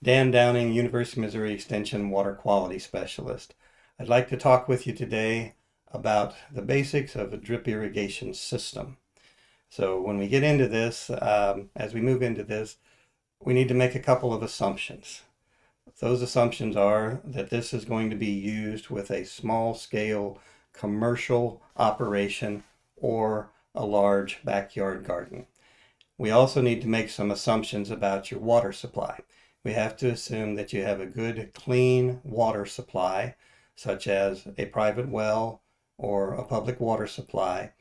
Dan Downing, University of Missouri Extension Water Quality Specialist. I'd like to talk with you today about the basics of a drip irrigation system. So when we get into this, as we move into this, we need to make a couple of assumptions. Those assumptions are that this is going to be used with a small scale commercial operation or a large backyard garden. We also need to make some assumptions about your water supply. We have to assume that you have a good, clean water supply, such as a private well or a public water supply,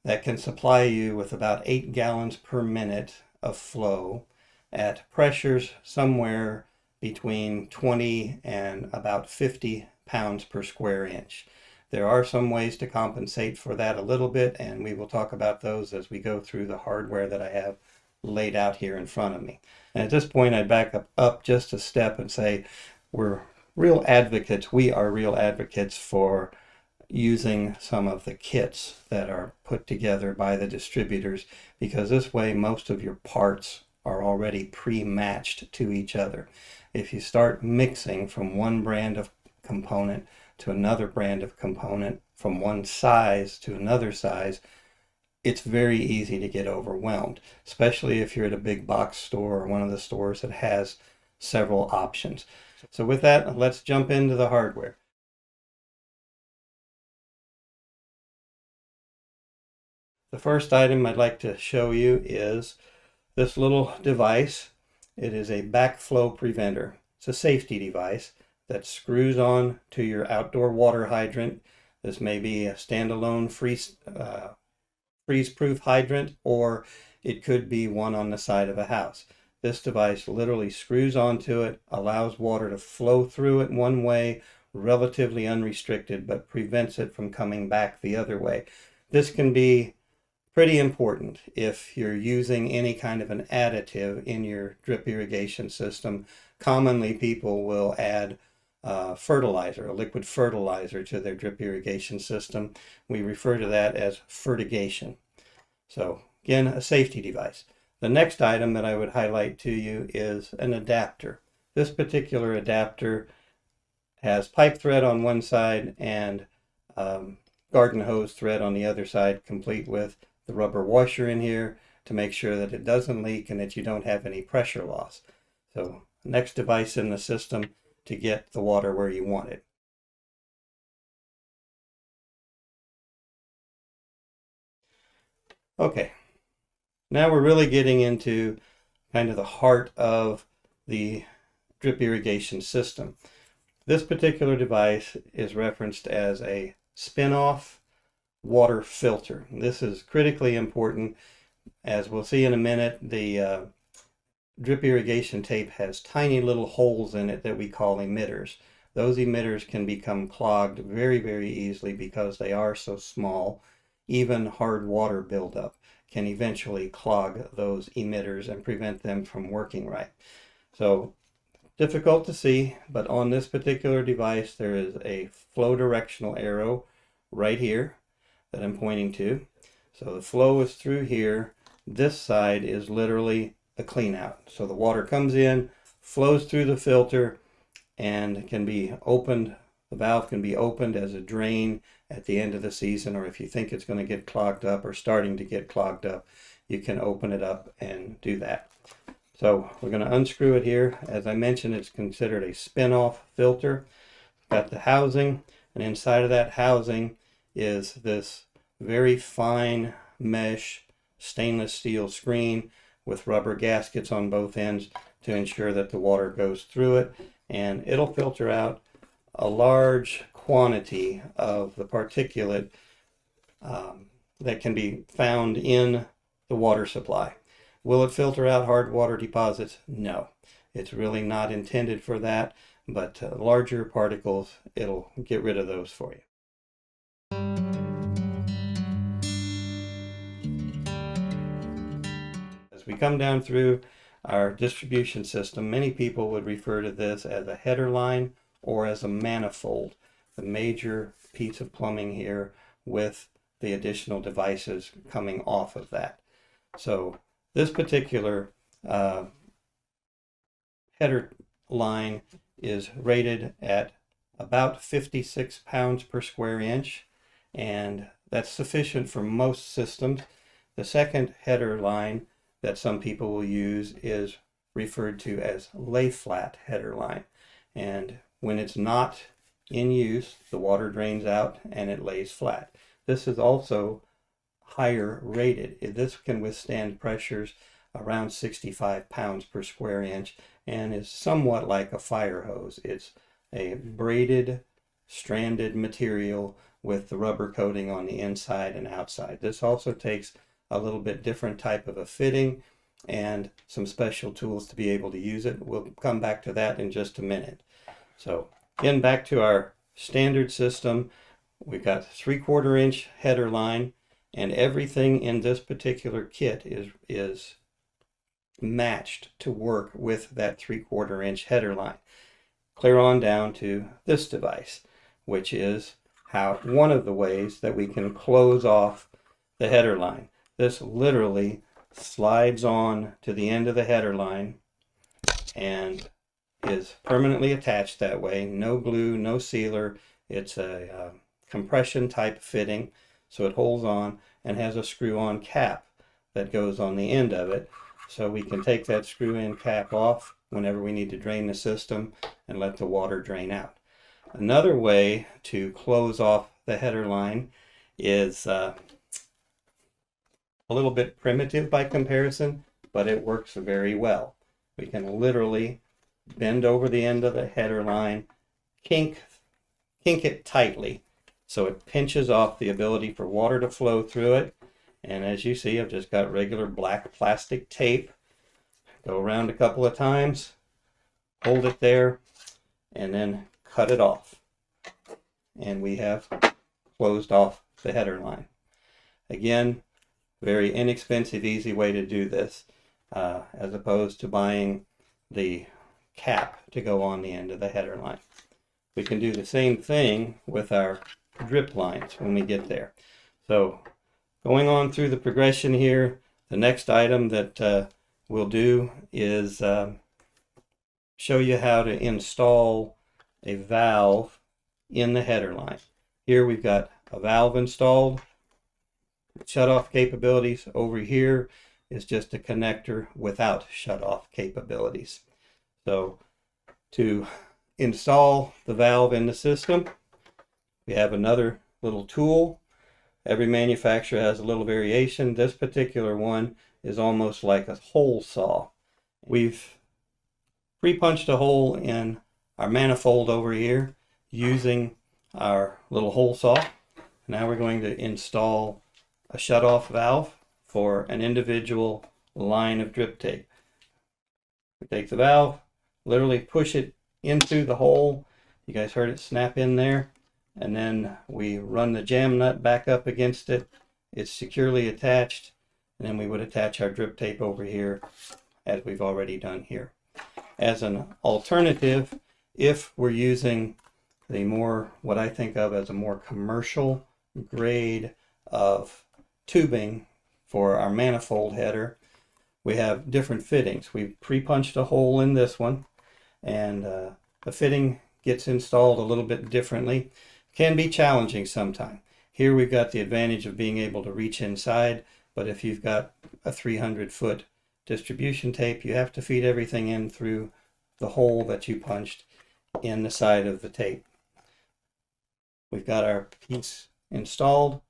that can supply you with about 8 gallons per minute of flow at pressures somewhere between 20 and about 50 pounds per square inch. There are some ways to compensate for that a little bit, and we will talk about those as we go through the hardware that I have laid out here in front of me. And at this point, I back up just a step and say we are real advocates for using some of the kits that are put together by the distributors, because this way most of your parts are already pre-matched to each other. If you start mixing from one brand of component to another brand of component, from one size to another size, it's very easy to get overwhelmed, especially if you're at a big box store or one of the stores that has several options. So with that, let's jump into the hardware. The first item I'd like to show you is this little device. It is a backflow preventer. It's a safety device that screws on to your outdoor water hydrant. This may be a standalone freeze-proof hydrant, or it could be one on the side of a house. This device literally screws onto it, allows water to flow through it one way, relatively unrestricted, but prevents it from coming back the other way. This can be pretty important if you're using any kind of an additive in your drip irrigation system. Commonly, people will add fertilizer, a liquid fertilizer, to their drip irrigation system. We refer to that as fertigation. So again, a safety device. The next item that I would highlight to you is an adapter. This particular adapter has pipe thread on one side and garden hose thread on the other side, complete with the rubber washer in here to make sure that it doesn't leak and that you don't have any pressure loss. So next device in the system to get the water where you want it. Okay, now we're really getting into kind of the heart of the drip irrigation system. This particular device is referenced as a spin-off water filter. This is critically important. As we'll see in a minute, the drip irrigation tape has tiny little holes in it that we call emitters. Those emitters can become clogged very, very easily because they are so small. Even hard water buildup can eventually clog those emitters and prevent them from working right. So difficult to see, but on this particular device there is a flow directional arrow right here that I'm pointing to. So the flow is through here. This side is literally a clean out. So the water comes in, flows through the filter, and can be opened. The valve can be opened as a drain at the end of the season, or if you think it's going to get clogged up or starting to get clogged up, you can open it up and do that. So we're going to unscrew it here. As I mentioned, it's considered a spin-off filter. Got the housing, and inside of that housing is this very fine mesh stainless steel screen with rubber gaskets on both ends to ensure that the water goes through it, and it'll filter out a large quantity of the particulate that can be found in the water supply. Will it filter out hard water deposits? No. It's really not intended for that, but larger particles, it'll get rid of those for you. As we come down through our distribution system, many people would refer to this as a header line or as a manifold, the major piece of plumbing here with the additional devices coming off of that. So this particular header line is rated at about 56 pounds per square inch, and that's sufficient for most systems. The second header line that some people will use is referred to as lay flat header line, and when it's not in use, the water drains out and it lays flat. This is also higher rated. This can withstand pressures around 65 pounds per square inch and is somewhat like a fire hose. It's a braided, stranded material with the rubber coating on the inside and outside. This also takes a little bit different type of a fitting and some special tools to be able to use it. We'll come back to that in just a minute. So again, back to our standard system. We've got 3/4 inch header line, and everything in this particular kit is matched to work with that 3/4 inch header line. Clear on down to this device, which is one of the ways that we can close off the header line. This literally slides on to the end of the header line and is permanently attached that way. No glue, no sealer. It's a compression type fitting, so it holds on and has a screw-on cap that goes on the end of it, so we can take that screw-in cap off whenever we need to drain the system and let the water drain out. Another way to close off the header line is a little bit primitive by comparison, but it works very well. We can literally bend over the end of the header line, kink it tightly so it pinches off the ability for water to flow through it. And as you see, I've just got regular black plastic tape. Go around a couple of times, hold it there, and then cut it off. And we have closed off the header line. Again, very inexpensive, easy way to do this, as opposed to buying the cap to go on the end of the header line. We can do the same thing with our drip lines when we get there. So going on through the progression here, the next item that we'll do is show you how to install a valve in the header line. Here we've got a valve installed, shut-off capabilities. Over here is just a connector without shut-off capabilities. So to install the valve in the system, we have another little tool. Every manufacturer has a little variation. This particular one is almost like a hole saw. We've pre-punched a hole in our manifold over here using our little hole saw. Now we're going to install a shut-off valve for an individual line of drip tape. We take the valve, literally push it into the hole. You guys heard it snap in there. And then we run the jam nut back up against it. It's securely attached. And then we would attach our drip tape over here as we've already done here. As an alternative, if we're using the more, what I think of as a more commercial grade of tubing for our manifold header, we have different fittings. We've pre-punched a hole in this one, and the fitting gets installed a little bit differently. Can be challenging sometimes. Here we've got the advantage of being able to reach inside, but if you've got a 300-foot distribution tape, you have to feed everything in through the hole that you punched in the side of the tape. We've got our piece installed,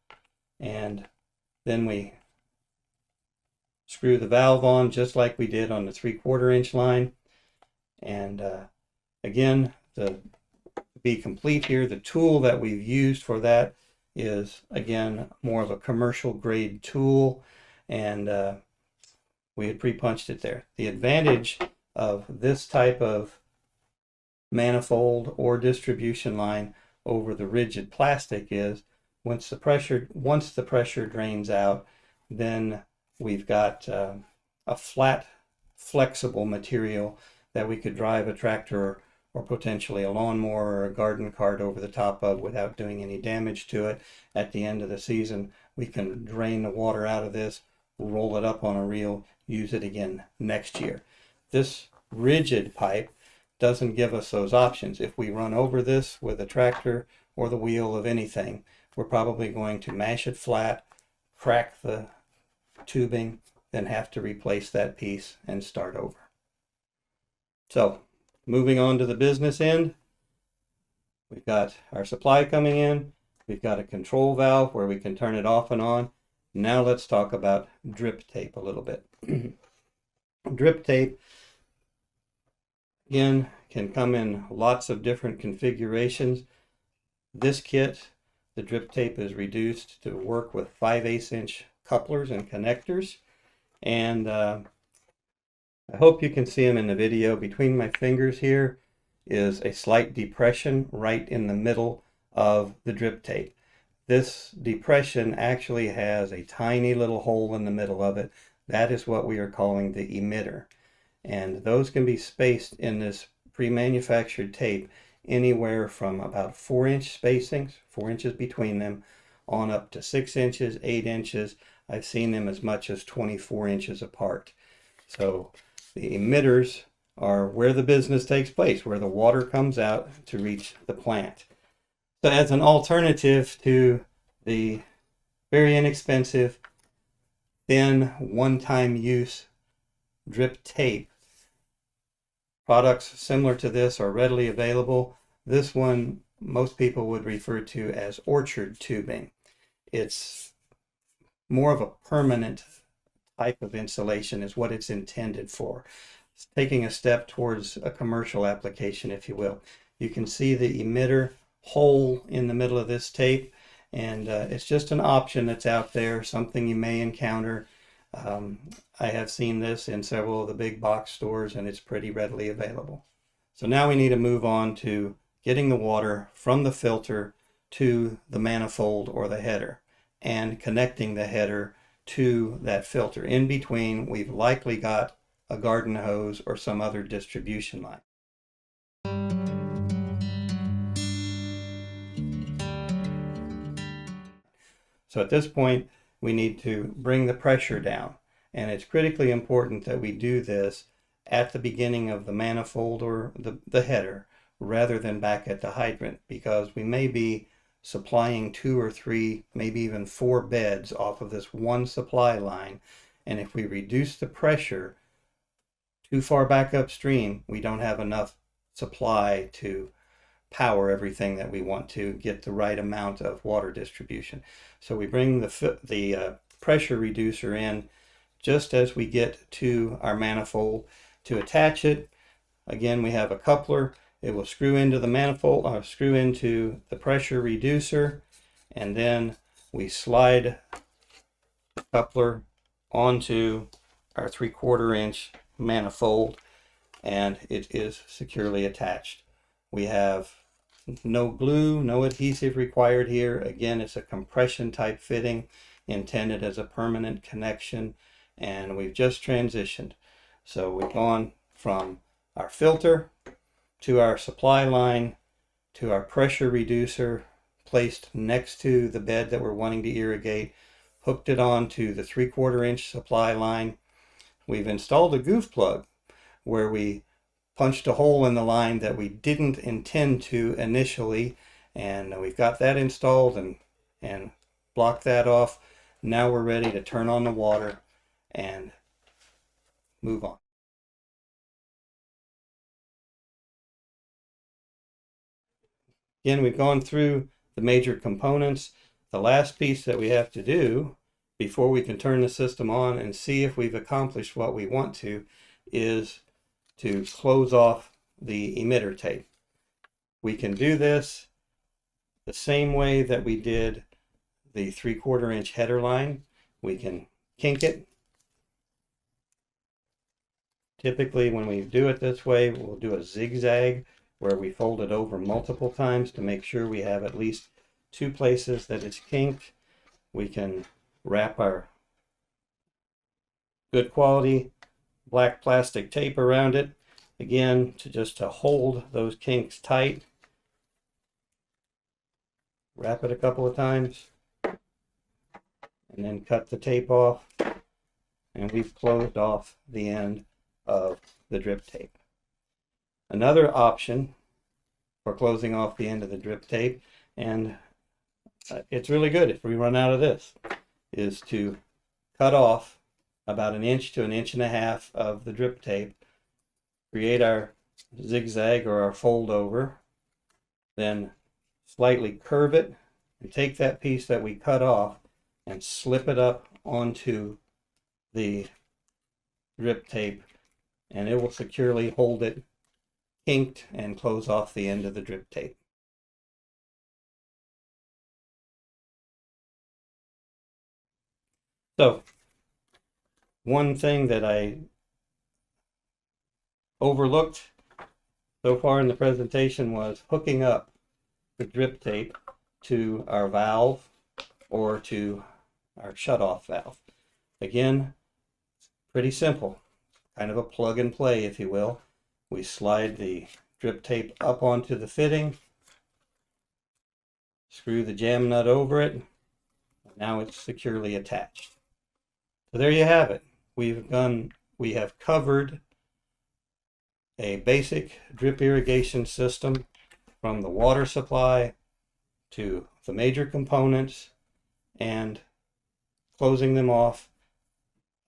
and then we screw the valve on just like we did on the 3/4 inch line. And again, to be complete here, the tool that we've used for that is, again, more of a commercial grade tool, and we had pre-punched it there. The advantage of this type of manifold or distribution line over the rigid plastic is once the pressure drains out, then we've got a flat, flexible material that we could drive a tractor or potentially a lawnmower or a garden cart over the top of without doing any damage to it. At the end of the season, we can drain the water out of this, roll it up on a reel, use it again next year. This rigid pipe doesn't give us those options. If we run over this with a tractor or the wheel of anything, we're probably going to mash it flat, crack the tubing, then have to replace that piece and start over. So moving on to the business end, we've got our supply coming in. We've got a control valve where we can turn it off and on. Now let's talk about drip tape a little bit. Drip tape, again, can come in lots of different configurations. This kit, the drip tape is reduced to work with 5/8 inch couplers and connectors. And I hope you can see them in the video. Between my fingers here is a slight depression right in the middle of the drip tape. This depression actually has a tiny little hole in the middle of it. That is what we are calling the emitter. And those can be spaced in this pre-manufactured tape anywhere from about 4-inch spacings, 4 inches between them, on up to 6 inches, 8 inches. I've seen them as much as 24 inches apart. So the emitters are where the business takes place, where the water comes out to reach the plant. So as an alternative to the very inexpensive, thin, one-time use drip tape, products similar to this are readily available. This one most people would refer to as orchard tubing. It's more of a permanent type of insulation is what it's intended for. It's taking a step towards a commercial application, if you will. You can see the emitter hole in the middle of this tape, and it's just an option that's out there, something you may encounter. I have seen this in several of the big box stores, and it's pretty readily available. So now we need to move on to getting the water from the filter to the manifold or the header, and connecting the header to that filter. In between, we've likely got a garden hose or some other distribution line. So at this point, we need to bring the pressure down. And it's critically important that we do this at the beginning of the manifold or the header, rather than back at the hydrant, because we may be supplying 2 or 3, maybe even 4 beds off of this one supply line. And if we reduce the pressure too far back upstream, we don't have enough supply to power everything that we want to get the right amount of water distribution. So we bring the pressure reducer in just as we get to our manifold. To attach it, again, we have a coupler. It will screw into the manifold, or screw into the pressure reducer, and then we slide the coupler onto our 3/4 inch manifold, and it is securely attached. We have no glue, no adhesive required here. Again, it's a compression type fitting intended as a permanent connection, and we've just transitioned. So we've gone from our filter to our supply line to our pressure reducer placed next to the bed that we're wanting to irrigate, hooked it on to the 3/4 inch supply line. We've installed a goof plug where we punched a hole in the line that we didn't intend to initially, and we've got that installed and blocked that off. Now we're ready to turn on the water and move on. Again, we've gone through the major components. The last piece that we have to do before we can turn the system on and see if we've accomplished what we want to is to close off the emitter tape. We can do this the same way that we did the 3/4 inch header line. We can kink it. Typically, when we do it this way, we'll do a zigzag where we fold it over multiple times to make sure we have at least 2 places that it's kinked. We can wrap our good quality black plastic tape around it, again, to hold those kinks tight. Wrap it a couple of times and then cut the tape off, and we've closed off the end of the drip tape. Another option for closing off the end of the drip tape, and it's really good if we run out of this, is to cut off about 1 inch to 1.5 inches of the drip tape, create our zigzag or our fold over, then slightly curve it and take that piece that we cut off and slip it up onto the drip tape, and it will securely hold it kinked and close off the end of the drip tape. So one thing that I overlooked so far in the presentation was hooking up the drip tape to our valve or to our shutoff valve. Again, pretty simple, kind of a plug and play, if you will. We slide the drip tape up onto the fitting, screw the jam nut over it, and now it's securely attached. So there you have it. We have covered a basic drip irrigation system from the water supply to the major components and closing them off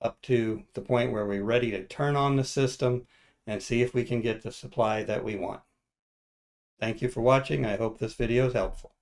up to the point where we're ready to turn on the system and see if we can get the supply that we want. Thank you for watching. I hope this video is helpful.